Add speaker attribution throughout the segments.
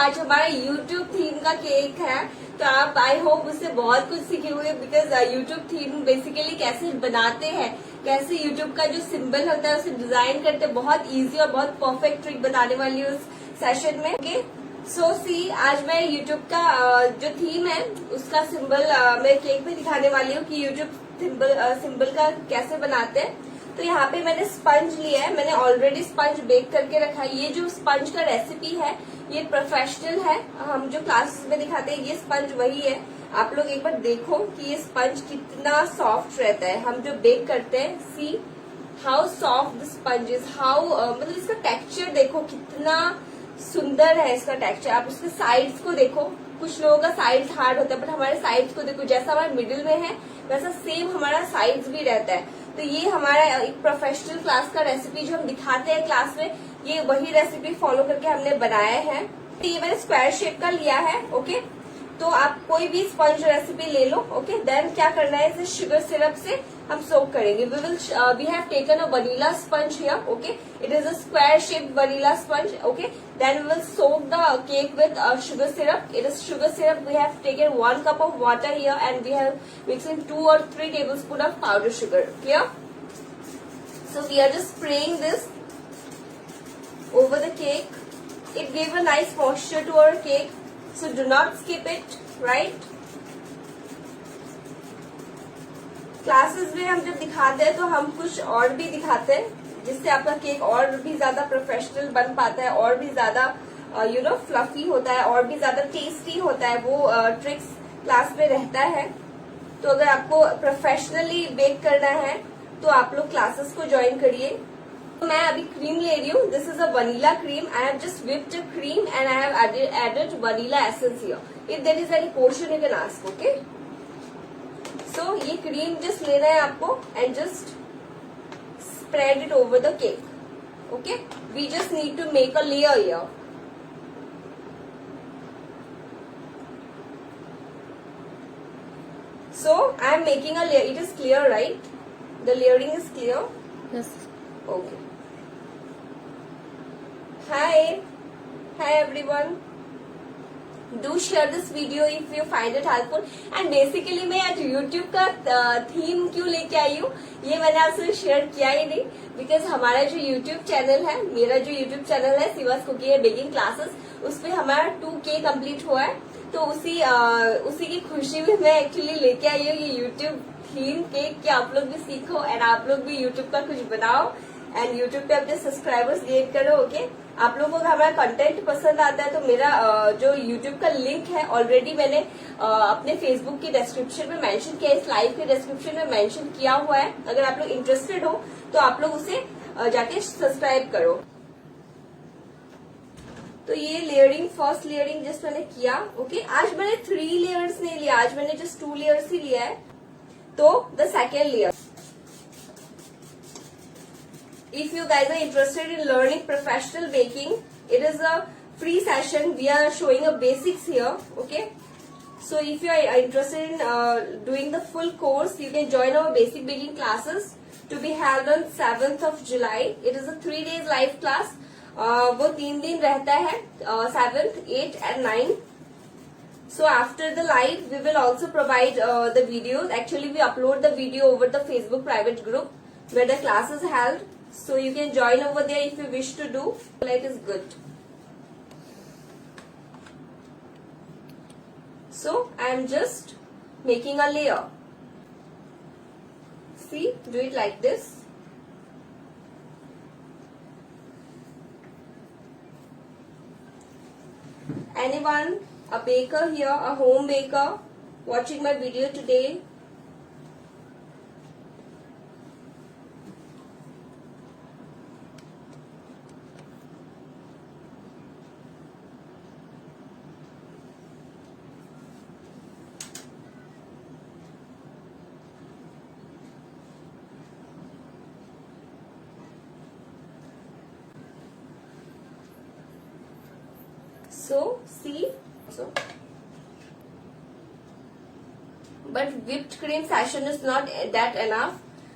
Speaker 1: आज हमारा YouTube theme का केक है, तो आप आई होप उससे बहुत कुछ सीखे होंगे। बिकॉज यूट्यूब थीम बेसिकली कैसे बनाते हैं, कैसे यूट्यूब का जो सिंबल होता है उसे डिजाइन करते हैं, बहुत इजी और बहुत परफेक्ट ट्रिक बताने वाली हूँ उस सेशन में। ओके सो सी, आज मैं यूट्यूब का जो थीम है उसका सिंबल मैं केक में दिखाने वाली हूँ कि यूट्यूब सिंबल का कैसे बनाते हैं। तो यहाँ पे मैंने स्पंज लिया है, मैंने ऑलरेडी स्पंज बेक करके रखा है। ये जो स्पंज का रेसिपी है ये प्रोफेशनल है, हम जो क्लासेस में दिखाते हैं ये स्पंज वही है। आप लोग एक बार देखो कि ये स्पंज कितना सॉफ्ट रहता है हम जो बेक करते हैं। See how soft the sponge is, how मतलब इसका टेक्सचर देखो कितना सुंदर है इसका टेक्सचर। आप उसके साइड्स को देखो, कुछ लोगों का साइड्स हार्ड होता है बट हमारे साइड्स को देखो, जैसा हमारे मिडिल में है वैसा सेम हमारा साइड्स भी रहता है। तो ये हमारा एक प्रोफेशनल क्लास का रेसिपी जो हम दिखाते हैं क्लास में, ये वही रेसिपी फॉलो करके हमने बनाया है। तो ये मैंने स्क्वायर शेप का लिया है। ओके तो आप कोई भी स्पंज रेसिपी ले लो। ओके देन क्या करना है, इसे शुगर सिरप से हम सोक करेंगे। We have taken a vanilla sponge here. Okay it is a square shape vanilla sponge. Okay then we will soak the cake with sugar syrup. It is sugar syrup. We have taken 1 cup of water here and we have mixing 2 or 3 tablespoons of powdered sugar. Clear? So we are just spraying this over the cake. It gave a nice posture to our cake. So do not skip it, right? Classes में हम जब दिखाते हैं तो हम कुछ और भी दिखाते हैं जिससे आपका केक और भी ज्यादा प्रोफेशनल बन पाता है, और भी ज्यादा फ्लफी होता है, और भी ज्यादा टेस्टी होता है। वो ट्रिक्स क्लास में रहता है। तो अगर आपको प्रोफेशनली बेक करना है तो आप लोग क्लासेस को ज्वाइन करिए। तो मैं अभी क्रीम ले रही हूँ। This is a vanilla cream. I have just whipped a cream and I have added vanilla essence here. If there is any portion you can ask. Okay. So ये cream just लेना है आपको and just spread it over the cake. Okay. We just need to make a layer here. So I am making a layer. It is clear, right? The layering is clear.
Speaker 2: Yes.
Speaker 1: Okay. Hi everyone. Do share this video if you find it helpful. And basically मैं आज YouTube का theme क्यों लेके आई हूँ ये मैंने आपसे share किया ही नहीं, बिकॉज हमारा जो YouTube चैनल है, मेरा जो YouTube चैनल है Shivas cooking and baking classes, उस पे हमारा 2K कंप्लीट हुआ है। तो उसी की खुशी में मैं एक्चुअली लेके आई हूँ ये YouTube थीम केक कि आप लोग भी सीखो एंड आप लोग भी YouTube का कुछ बनाओ एंड YouTube पे अपने सब्सक्राइबर्स गेन करो। ओके आप लोगों को हमारा कंटेंट पसंद आता है तो मेरा जो YouTube का लिंक है ऑलरेडी मैंने अपने Facebook की डिस्क्रिप्शन में मेंशन किया है, इस लाइव के डिस्क्रिप्शन में मेंशन किया हुआ है। अगर आप लोग इंटरेस्टेड हो तो आप लोग उसे जाके सब्सक्राइब करो। तो ये लेयरिंग, फर्स्ट लेयरिंग जस्ट मैंने किया। ओके आज मैंने 3 लेयर्स नहीं लिया, आज मैंने जस्ट 2 लेयर्स ही लिया है। तो the second layer, if you guys are interested in learning professional baking, it is a free session. We are showing a basics here. Okay so if you are interested in doing the full course, you can join our basic baking classes to be held on 7th of July. It is a 3 days live class. वो 3 दिन रहता है, 7th, 8th and 9th. So after the live, we will also provide the videos. Actually, we upload the video over the Facebook private group where the class is held. So you can join over there if you wish to do. Light is good. So I am just making a layer. See, do it like this. Anyone, a baker here, a home baker watching my video today? So see, so but whipped cream session is not that enough.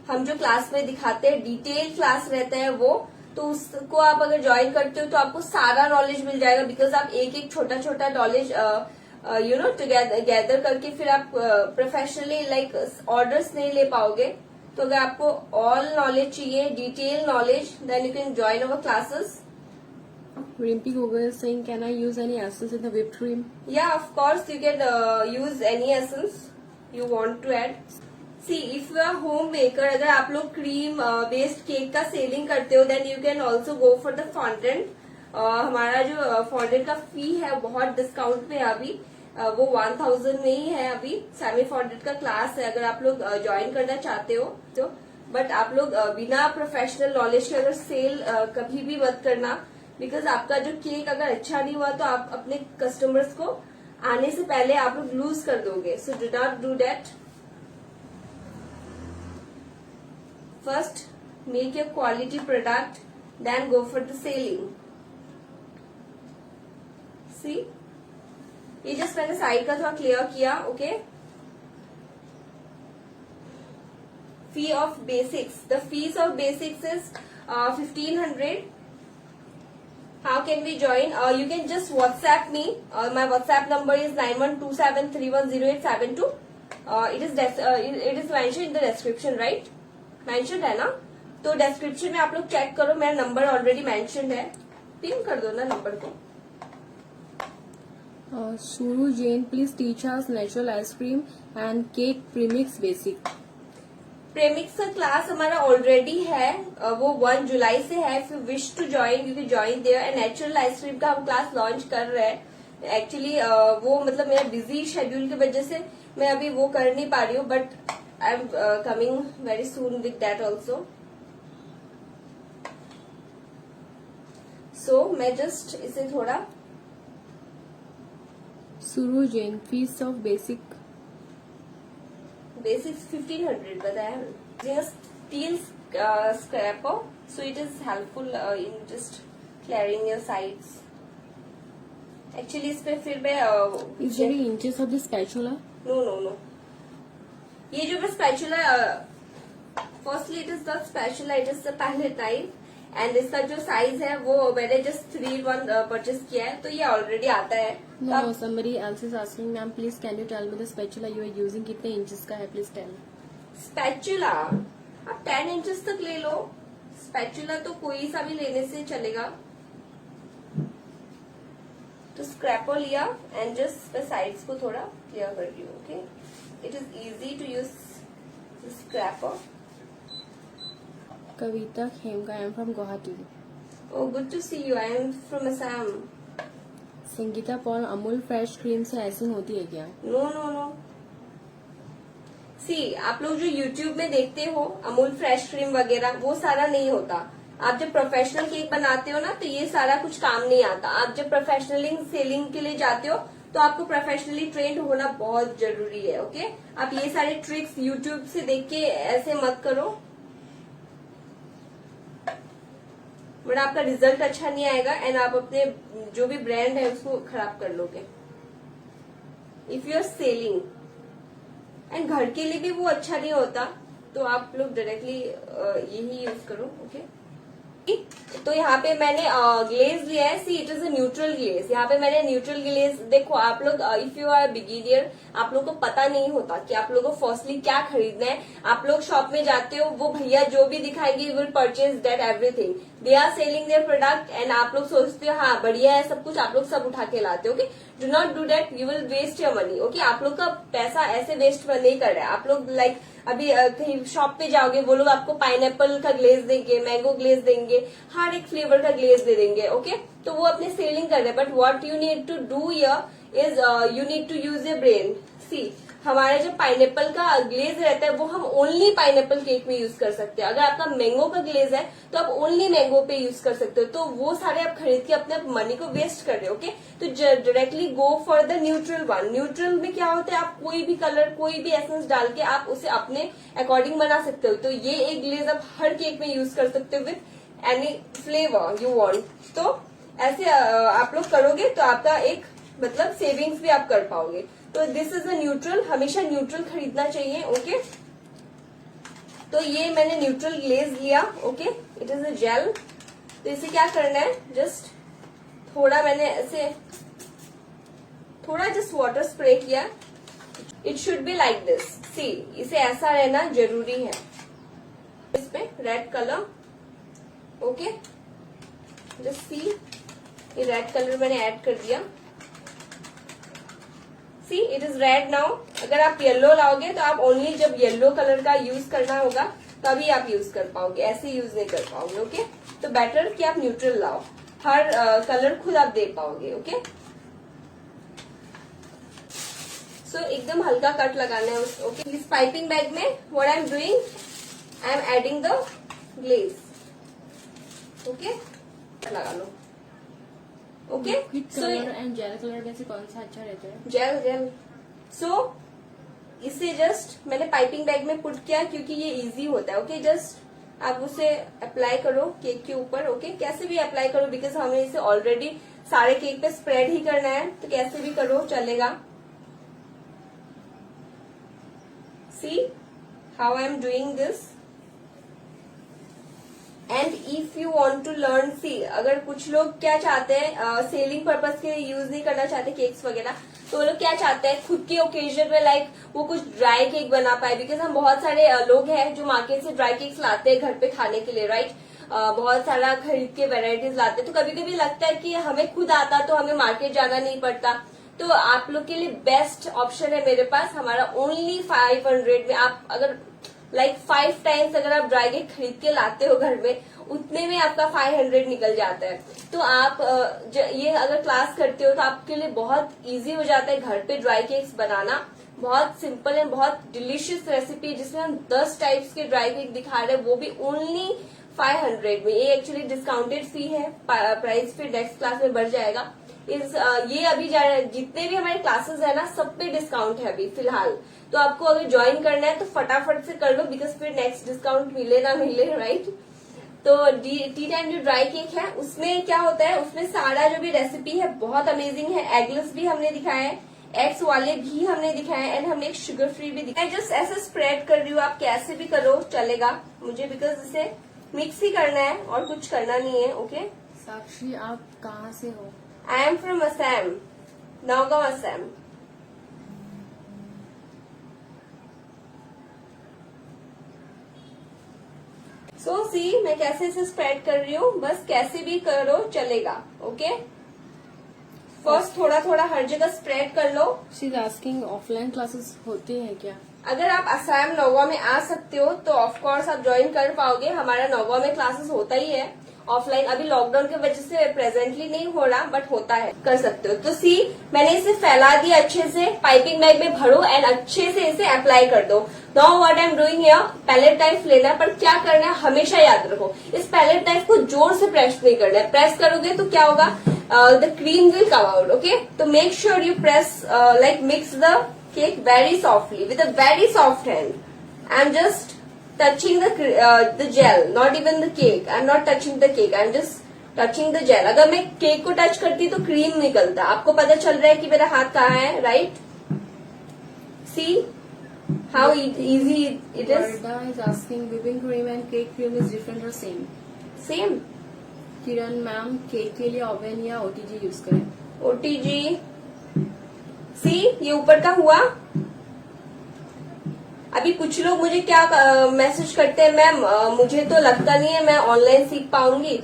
Speaker 1: हम जो class में दिखाते हैं detail class रहता है वो तो उसको आप अगर ज्वाइन करते हो तो आपको सारा नॉलेज मिल जाएगा, बिकॉज आप एक एक छोटा छोटा नॉलेज गैदर करके फिर आप प्रोफेशनली लाइक ऑर्डर्स नहीं ले पाओगे। तो अगर आपको ऑल नॉलेज चाहिए, detail knowledge, then you can join our classes.
Speaker 2: Rimpy Google is saying, can I use any essence in the whipped cream?
Speaker 1: Yeah, of course you can use any essence you want to add. See, if you are homemaker, अगर आप लोग cream based cake का selling करते हो, then you can also go for the fondant. हमारा जो fondant का फी है बहुत डिस्काउंट पे है अभी, वो 1000 में ही है अभी। सेमी फॉन्डेंट का क्लास है, अगर आप लोग ज्वाइन करना चाहते हो तो। बट आप लोग बिना प्रोफेशनल नॉलेज के अगर सेल कभी भी मत करना, बिकॉज आपका जो केक अगर अच्छा नहीं हुआ तो आप अपने कस्टमर्स को आने से पहले आप लोग लूज कर दोगे। So do not do that. First make your quality product, then go for the selling. See, ये जस्ट मैंने साइड का थोड़ा क्लियर किया। Okay, fee of basics, the fees of basics is 1500। How can we join? You can just WhatsApp me. My WhatsApp number is 9127310872. It is mentioned in the description, right? Mentioned है ना? तो description में आप लोग check करो, मेरा number already mentioned है, pin कर दो ना नंबर को।
Speaker 2: Suru Jain, please teach us natural ice cream and cake premix basic.
Speaker 1: Premix का क्लास हमारा ऑलरेडी है, वो 1 जुलाई से है। If you wish to join you can join there. Natural ice cream का हम क्लास लॉन्च कर रहे हैं। एक्चुअली वो मतलब मेरा बिजी शेड्यूल की वजह से मैं अभी वो कर नहीं पा रही हूँ, but I am coming very soon with that also. So मैं जस्ट इसे थोड़ा
Speaker 2: Suru Jain, fees of basic.
Speaker 1: Basics 1500, but I am just steel scraper, so it is helpful in just clearing your sides. Actually, इस पे फिर मैं
Speaker 2: Is there any inches of the spatula?
Speaker 1: No. ये जो मैं spatula, firstly it is not spatula, it is the palette knife, and इसका जो size है वो मैंने जस्ट 3-in-1 परचेस किया है, तो ये ऑलरेडी आता है।
Speaker 2: No, somebody else is asking, ma'am, please can you tell me the spatula you are using कितने इंचेस का है, please tell.
Speaker 1: स्पैचुला आप 10 इंचेस तक ले लो। स्पैचुला तो कोई सा भी लेने से चलेगा। तो स्क्रैपर लिया एंड जस्ट साइड्स को थोड़ा क्लियर कर रही हूँ। Okay, it is easy to use scraper.
Speaker 2: Kavita Khemka, I am from Guwahati.
Speaker 1: Oh, good to see you. I am from Assam.
Speaker 2: Sangeeta Paul, Amul fresh cream से आइसिंग होती है क्या?
Speaker 1: नो। सी, आप लोग जो YouTube में देखते हो अमूल फ्रेश क्रीम वगैरह, वो सारा नहीं होता। आप जब प्रोफेशनल केक बनाते हो ना, तो ये सारा कुछ काम नहीं आता। आप जब प्रोफेशनली सेलिंग के लिए जाते हो तो आपको प्रोफेशनली ट्रेंड होना बहुत जरूरी है। ओके, आप ये सारे ट्रिक्स YouTube से देख के ऐसे मत करो, बट आपका रिजल्ट अच्छा नहीं आएगा एंड आप अपने जो भी ब्रांड है उसको खराब कर लोगे। If you are selling and घर के लिए भी वो अच्छा नहीं होता, तो आप लोग डायरेक्टली यही यूज करो। ओके, तो यहाँ पे मैंने ग्लेज लिया है। See, it is a neutral glaze. यहाँ पे मैंने न्यूट्रल ग्लेज, देखो आप लोग इफ यू आर बिगिनियर, आप लोग को पता नहीं होता कि आप लोगों को फर्स्टली क्या खरीदना है। आप लोग शॉप में जाते हो, वो भैया जो भी दिखाएंगे you will purchase that everything. They are selling there product and आप लोग सोचते हो हाँ बढ़िया है सब कुछ, आप लोग सब उठा के लाते हो। Okay, do not do that, you will waste your money. Okay, आप लोग का पैसा ऐसे वेस्ट नहीं कर रहे हैं। आप लोग लाइक अभी कहीं शॉप पे जाओगे, वो लोग आपको पाइनएप्पल का ग्लेज देंगे, मैंगो ग्लेज देंगे, हर एक फ्लेवर का ग्लेज दे देंगे। ओके, तो वो अपने सेलिंग कर रहे हैं। But what you need to do here is you need to use your brain. See, हमारे जो पाइनएप्पल का ग्लेज रहता है वो हम ओनली पाइनएप्पल केक में यूज कर सकते हैं। अगर आपका मैंगो का ग्लेज है तो आप ओनली मैंगो पे यूज कर सकते हो। तो वो सारे आप खरीद के अपने मनी को वेस्ट कर रहे हो। ओके, तो directly go for the neutral one. Neutral में क्या होता है, आप कोई भी कलर, कोई भी एसेंस डाल के आप उसे अपने अकॉर्डिंग बना सकते हो। तो ये एक ग्लेज आप हर केक में यूज कर सकते हो with any flavour you want. तो ऐसे आप लोग करोगे तो आपका एक मतलब सेविंग्स भी आप कर पाओगे। तो दिस इज अ न्यूट्रल, हमेशा न्यूट्रल खरीदना चाहिए। ओके, तो ये मैंने न्यूट्रल ग्लेज लिया। Okay, it is a gel तो इसे क्या करना है, जस्ट थोड़ा मैंने ऐसे थोड़ा जस्ट वाटर स्प्रे किया. It should be like this. See, इसे ऐसा रहना जरूरी है. इसमें red colour, okay, just see, ये रेड कलर मैंने ऐड कर दिया. See, it is red now. अगर आप येलो लाओगे तो आप ओनली जब येलो कलर का यूज करना होगा तभी आप यूज कर पाओगे, ऐसे यूज नहीं कर पाओगे. ओके, तो बेटर कि आप न्यूट्रल लाओ, हर कलर खुद आप दे पाओगे. ओके, सो एकदम हल्का कट लगाना है. ओके, इस पाइपिंग बैग में what I am doing, I am adding the glaze. Okay, लगा लो. Okay,
Speaker 2: liquid colour and gel colour में से कौन सा अच्छा रहता है?
Speaker 1: जेल. सो इसे जस्ट मैंने पाइपिंग बैग में पुट किया क्योंकि ये इजी होता है. ओके, जस्ट आप उसे अप्लाई करो केक के ऊपर. ओके, कैसे भी अप्लाई करो बिकॉज हमें इसे ऑलरेडी सारे केक पे स्प्रेड ही करना है, तो कैसे भी करो चलेगा. See how I am doing this. And if you want to learn, see, अगर कुछ लोग क्या चाहते हैं, सेलिंग पर्पस के लिए यूज नहीं करना चाहते केक्स वगैरह, तो वो लोग क्या चाहते हैं खुद के ओकेजन में लाइक वो कुछ ड्राई केक बना पाए. बिकॉज हम बहुत सारे लोग हैं जो मार्केट से ड्राई केक्स लाते हैं घर पे खाने के लिए, राइट. बहुत सारा खरीद के वेराइटीज लाते हैं, तो कभी कभी लगता है कि हमें खुद आता तो हमें मार्केट जाना नहीं पड़ता. तो आप लोग के लिए बेस्ट ऑप्शन है मेरे पास, हमारा ओनली 500 में. आप अगर लाइक 5 टाइम्स अगर आप ड्राई केक खरीद के लाते हो घर में, उतने में आपका 500 निकल जाता है. तो आप ये अगर क्लास करते हो तो आपके लिए बहुत इजी हो जाता है घर पे ड्राई केक्स बनाना. बहुत सिंपल है, बहुत डिलीशियस रेसिपी जिसमें हम 10 टाइप्स के ड्राई केक दिखा रहे हैं, वो भी ओनली 500 में. ये एक्चुअली डिस्काउंटेड फी है, प्राइस फिर नेक्स्ट क्लास में बढ़ जाएगा. ये अभी जितने भी हमारे क्लासेस है ना, सब पे डिस्काउंट है अभी फिलहाल. तो आपको अगर ज्वाइन करना है तो फटाफट से कर लो बिकॉज फिर नेक्स्ट डिस्काउंट मिले ना मिले, राइट. तो टी टाइम जो ड्राई केक है उसमें क्या होता है, उसमें सारा जो भी रेसिपी है बहुत अमेजिंग है. एगलेस भी हमने दिखाया है, एग्स वाले भी हमने दिखाए हैं, एंड हमने एक शुगर फ्री भी दिखाया. जस्ट ऐसे स्प्रेड कर रही हूँ, आप कैसे भी करो चलेगा मुझे, बिकॉज इसे मिक्स ही करना है और कुछ करना नहीं है. ओके,
Speaker 2: साक्षी आप कहाँ से हो?
Speaker 1: I am from Assam, Nagaon, Assam. So see, मैं कैसे इसे स्प्रेड कर रही हूँ, बस कैसे भी करो चलेगा. ओके, फर्स्ट थोड़ा थोड़ा हर जगह स्प्रेड कर लो.
Speaker 2: She is asking offline classes होते हैं क्या?
Speaker 1: अगर आप असम नौगांव में आ सकते हो तो ऑफ कोर्स आप ज्वाइन कर पाओगे. हमारा नौगांव में क्लासेस होता ही है ऑफलाइन. अभी लॉकडाउन की वजह से प्रेजेंटली नहीं हो रहा, बट होता है, कर सकते हो. तो सी, मैंने इसे फैला दिया अच्छे से, पाइपिंग बैग में भरो एंड अच्छे से इसे अप्लाई कर दो. Now what I am doing here, palette knife लेना है, पर क्या करना है हमेशा याद रखो, इस पैलेट नाइफ को जोर से प्रेस नहीं करना है. प्रेस करोगे तो क्या होगा, the cream will come out. Okay, तो make sure you press like mix the cake very softly with a very soft hand. I'm just touching the gel, not even the cake. I'm not touching the cake. I'm just touching the gel. अगर मैं cake को touch करती तो cream निकलता. आपको पता चल रहा है कि मेरा हाथ कहाँ है, right? See how easy it is.
Speaker 2: Varda is asking whipping cream and cake cream is different or same?
Speaker 1: Same.
Speaker 2: Kiran ma'am cake के लिए ओवन या ओटीजी यूज करें?
Speaker 1: OTG. सी, ये ऊपर का हुआ. अभी कुछ लोग मुझे क्या मैसेज करते हैं, मैम मुझे तो लगता नहीं है मैं ऑनलाइन सीख पाऊंगी.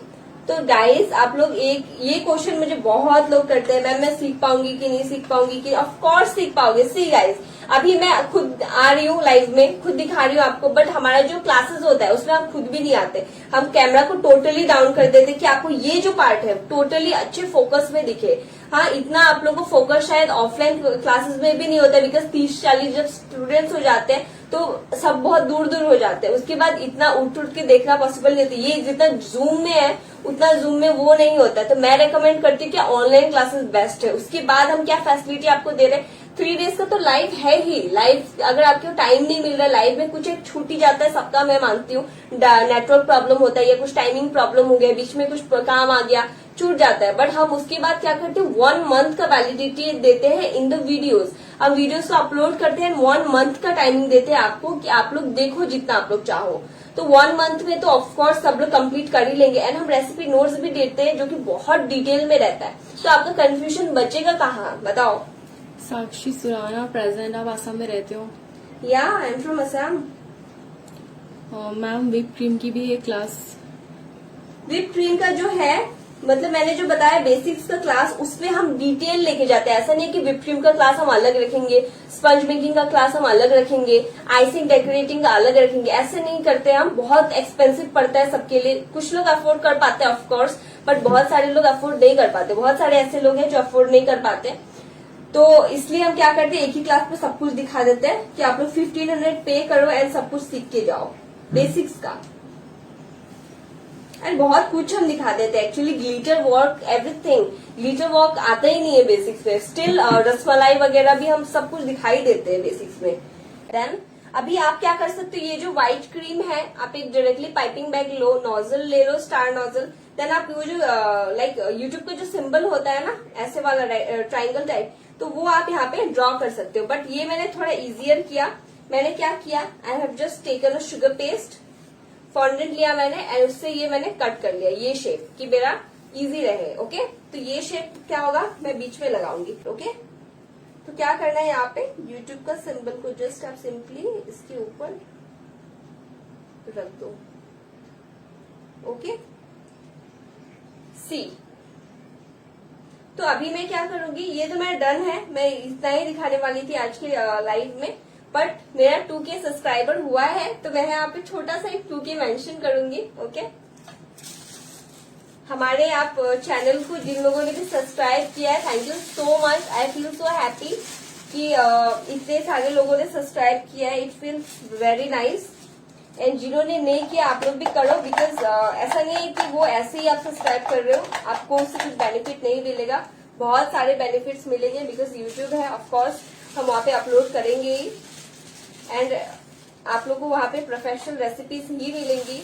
Speaker 1: तो गाइस आप लोग ये क्वेश्चन मुझे बहुत लोग करते हैं, मैम मैं सीख पाऊंगी कि नहीं सीख पाऊंगी कि. ऑफ कोर्स सीख पाओगे. सी गाइस, अभी मैं खुद आ रही हूँ लाइव में, खुद दिखा रही हूँ आपको, बट हमारा जो क्लासेस होता है उसमें हम खुद भी नहीं आते. हम कैमरा को टोटली डाउन कर देते कि आपको ये जो पार्ट है टोटली अच्छे फोकस में दिखे. हाँ, इतना आप लोगों को फोकस शायद ऑफलाइन क्लासेस में भी नहीं होता बिकॉज 30-40 जब स्टूडेंट्स हो जाते हैं तो सब बहुत दूर दूर हो जाते हैं. उसके बाद इतना उठ के देखना पॉसिबल नहीं होता. ये जितना जूम में है उतना जूम में वो नहीं होता. तो मैं रेकमेंड करती हूँ कि ऑनलाइन क्लासेस बेस्ट है. उसके बाद हम क्या फैसिलिटी आपको दे रहे हैं, 3 डेज का तो लाइव है ही. लाइव अगर आपको टाइम नहीं मिल रहा, लाइव में कुछ एक छूट ही जाता है सबका, मैं मानती हूँ. नेटवर्क प्रॉब्लम होता है या कुछ टाइमिंग प्रॉब्लम हो गया, बीच में कुछ काम आ गया, छूट जाता है. बट हम उसके बाद क्या करते हैं, 1 मंथ का वैलिडिटी देते हैं इन द वीडियोस. हम वीडियोस को अपलोड करते हैं, 1 मंथ का टाइमिंग देते हैं आपको कि आप लोग देखो जितना आप लोग चाहो. तो 1 मंथ में तो ऑफकोर्स सब लोग कंप्लीट कर ही लेंगे। एंड हम रेसिपी नोट्स भी देते हैं जो कि बहुत डिटेल में रहता है, तो आपका कंफ्यूजन बचेगा कहाँ, बताओ।
Speaker 2: साक्षी सुराना, प्रेजेंट, आप आसाम में रहते हो?
Speaker 1: या I am from Assam.
Speaker 2: Ma'am whip cream की भी एक क्लास?
Speaker 1: व्हिप क्रीम का जो है, मतलब मैंने जो बताया बेसिक्स का क्लास, उसमें हम डिटेल लेके जाते हैं। ऐसा नहीं कि व्हिप क्रीम का क्लास हम अलग रखेंगे, स्पंज मेकिंग का क्लास हम अलग रखेंगे, आइसिंग डेकोरेटिंग का अलग रखेंगे, ऐसे नहीं करते हम। बहुत एक्सपेंसिव पड़ता है सबके लिए। कुछ लोग अफोर्ड कर पाते हैं ऑफकोर्स, बट बहुत सारे लोग अफोर्ड नहीं कर पाते। बहुत सारे ऐसे लोग हैं जो अफोर्ड नहीं कर पाते, तो इसलिए हम क्या करते हैं, एक ही क्लास में सब कुछ दिखा देते हैं कि आप लोग 1500 पे करो एंड सब कुछ सीख के जाओ बेसिक्स का। एंड बहुत कुछ हम दिखा देते हैं actually, glitter work, everything. Glitter work आता ही नहीं है बेसिक्स में, स्टिल रसमलाई वगैरह भी हम सब कुछ दिखाई देते हैं बेसिक्स में। देन अभी आप क्या कर सकते हो, ये जो व्हाइट क्रीम है, आप एक डायरेक्टली पाइपिंग बैग लो, नोजल ले लो, स्टार नोजल। देन आप वो जो लाइक यूट्यूब का जो सिंबल होता है ना, ऐसे वाला ट्राइंगल टाइप, तो वो आप यहाँ पे ड्रॉ कर सकते हो। बट ये मैंने थोड़ा इजियर किया। मैंने क्या किया, I have just taken a sugar paste, fondant लिया मैंने, एंड उससे ये मैंने कट कर लिया ये शेप, कि मेरा इजी रहे। ओके, तो ये शेप क्या होगा, मैं बीच में लगाऊंगी। ओके, तो क्या करना है, यहाँ पे YouTube का सिंबल को जस्ट आप सिंपली इसके ऊपर रख दो। ओके, सी। तो अभी मैं क्या करूंगी, ये तो मेरा डन है, मैं इतना ही दिखाने वाली थी आज के लाइव में, बट मेरा 2K सब्सक्राइबर हुआ है, तो मैं यहाँ पे छोटा सा एक 2K मेंशन करूंगी। ओके, हमारे आप चैनल को जिन लोगों ने भी सब्सक्राइब किया है, thank you so much. I feel so happy कि इतने सारे लोगों ने सब्सक्राइब किया है। It feels very nice. And जिन्होंने नहीं किया, आप लोग भी करो, बिकॉज ऐसा नहीं है कि वो ऐसे ही आप सब्सक्राइब कर रहे हो, आपको उससे कुछ बेनिफिट नहीं मिलेगा। बहुत सारे बेनिफिट्स मिलेंगे, बिकॉज यूट्यूब है, ऑफकोर्स हम वहाँ पे अपलोड करेंगे ही। एंड आप लोग को वहाँ पे प्रोफेशनल रेसिपीज ही मिलेंगी,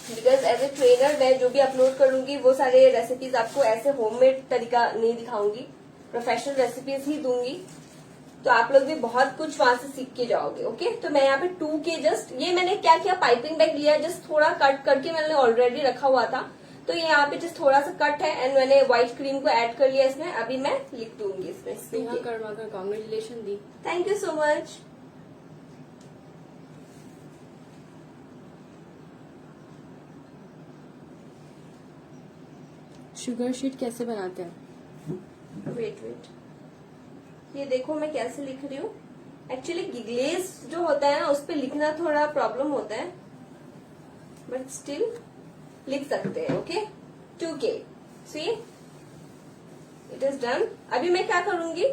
Speaker 1: बिकॉज एज ए ट्रेनर मैं जो भी अपलोड करूंगी वो सारे रेसिपीज आपको ऐसे होममेड तरीका नहीं दिखाऊंगी, प्रोफेशनल रेसिपीज ही दूंगी। तो आप लोग भी बहुत कुछ वहां से सीख के जाओगे। ओके, तो मैं यहाँ पे 2K जस्ट, ये मैंने क्या किया, पाइपिंग बैग लिया, जस्ट थोड़ा कट करके मैंने ऑलरेडी रखा हुआ था, तो ये यहाँ पे जस्ट थोड़ा सा कट है, एंड मैंने व्हाइट क्रीम को ऐड कर लिया इसमें। अभी मैं लिख दूंगी इसमें।
Speaker 2: करवाकर congratulation the.
Speaker 1: Thank you so much.
Speaker 2: Sugar sheet कैसे बनाते हैं?
Speaker 1: वेट, ये देखो मैं कैसे लिख रही हूँ। एक्चुअली ग्लेज जो होता है ना, उस पर लिखना थोड़ा प्रॉब्लम होता है, बट स्टिल लिख सकते हैं। Okay, 2K, C it is done. अभी मैं क्या करूंगी,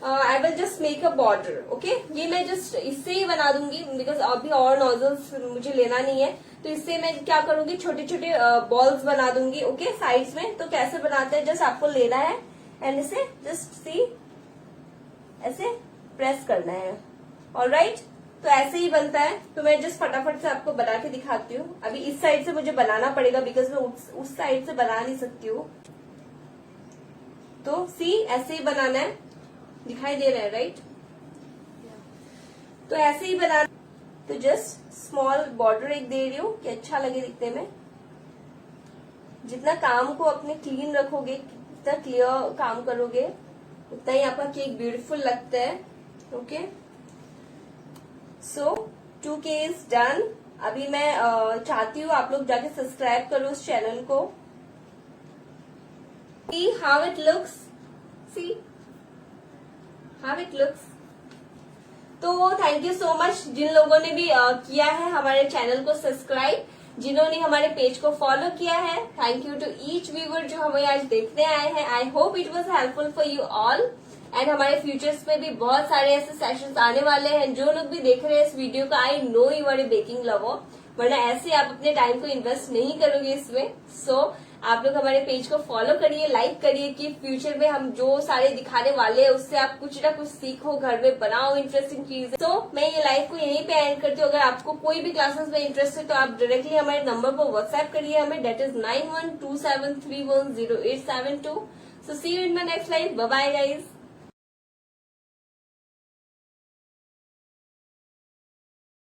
Speaker 1: I will just make a border. Okay, ये मैं जस्ट इससे ही बना दूंगी, बिकॉज अभी और नोजल्स मुझे लेना नहीं है, तो इससे मैं क्या करूंगी, छोटे छोटे बॉल्स बना दूंगी। ओके, साइड्स में। तो कैसे बनाते हैं, जस्ट आपको लेना है एंड इसे जस्ट सी ऐसे प्रेस करना है। ऑलराइट, तो ऐसे ही बनता है। तो मैं जस्ट फटाफट से आपको बना के दिखाती हूँ। अभी इस साइड से मुझे बनाना पड़ेगा, बिकॉज मैं उस साइड से बना नहीं सकती हूँ। तो सी ऐसे ही बनाना है, दिखाई दे रहा है राइट? तो ऐसे ही बनाना। तो जस्ट स्मॉल बॉर्डर एक दे रही हूँ कि अच्छा लगे दिखने में। जितना काम को अपने क्लीन रखोगे, जितना क्लियर काम करोगे, उतना ही आपका केक ब्यूटीफुल लगता है। Okay, so 2K is done. अभी मैं चाहती हूँ आप लोग जाके सब्सक्राइब करो उस चैनल को। See how it looks, see how it looks। तो थैंक यू सो मच जिन लोगों ने भी किया है हमारे चैनल को सब्सक्राइब, जिन्होंने हमारे पेज को फॉलो किया है। Thank you to each viewer जो हमें आज देखने आए हैं। I hope it was helpful for you all. And हमारे फ्यूचर्स में भी बहुत सारे ऐसे सेशंस आने वाले हैं। जो लोग भी देख रहे हैं इस वीडियो का, I know you are a baking lover, वरना ऐसे आप अपने टाइम को इन्वेस्ट नहीं करोगे इसमें। सो आप लोग हमारे पेज को फॉलो करिए, लाइक करिए, कि फ्यूचर में हम जो सारे दिखाने वाले हैं उससे आप कुछ ना कुछ सीखो, घर में बनाओ इंटरेस्टिंग चीज। तो मैं ये लाइव को यहीं पे एंड करती हूँ। अगर आपको कोई भी क्लासेस में इंटरेस्ट है तो आप डायरेक्टली हमारे नंबर पर व्हाट्सएप करिए हमें, that is 9127310872। So see you in my next live. Bye bye guys.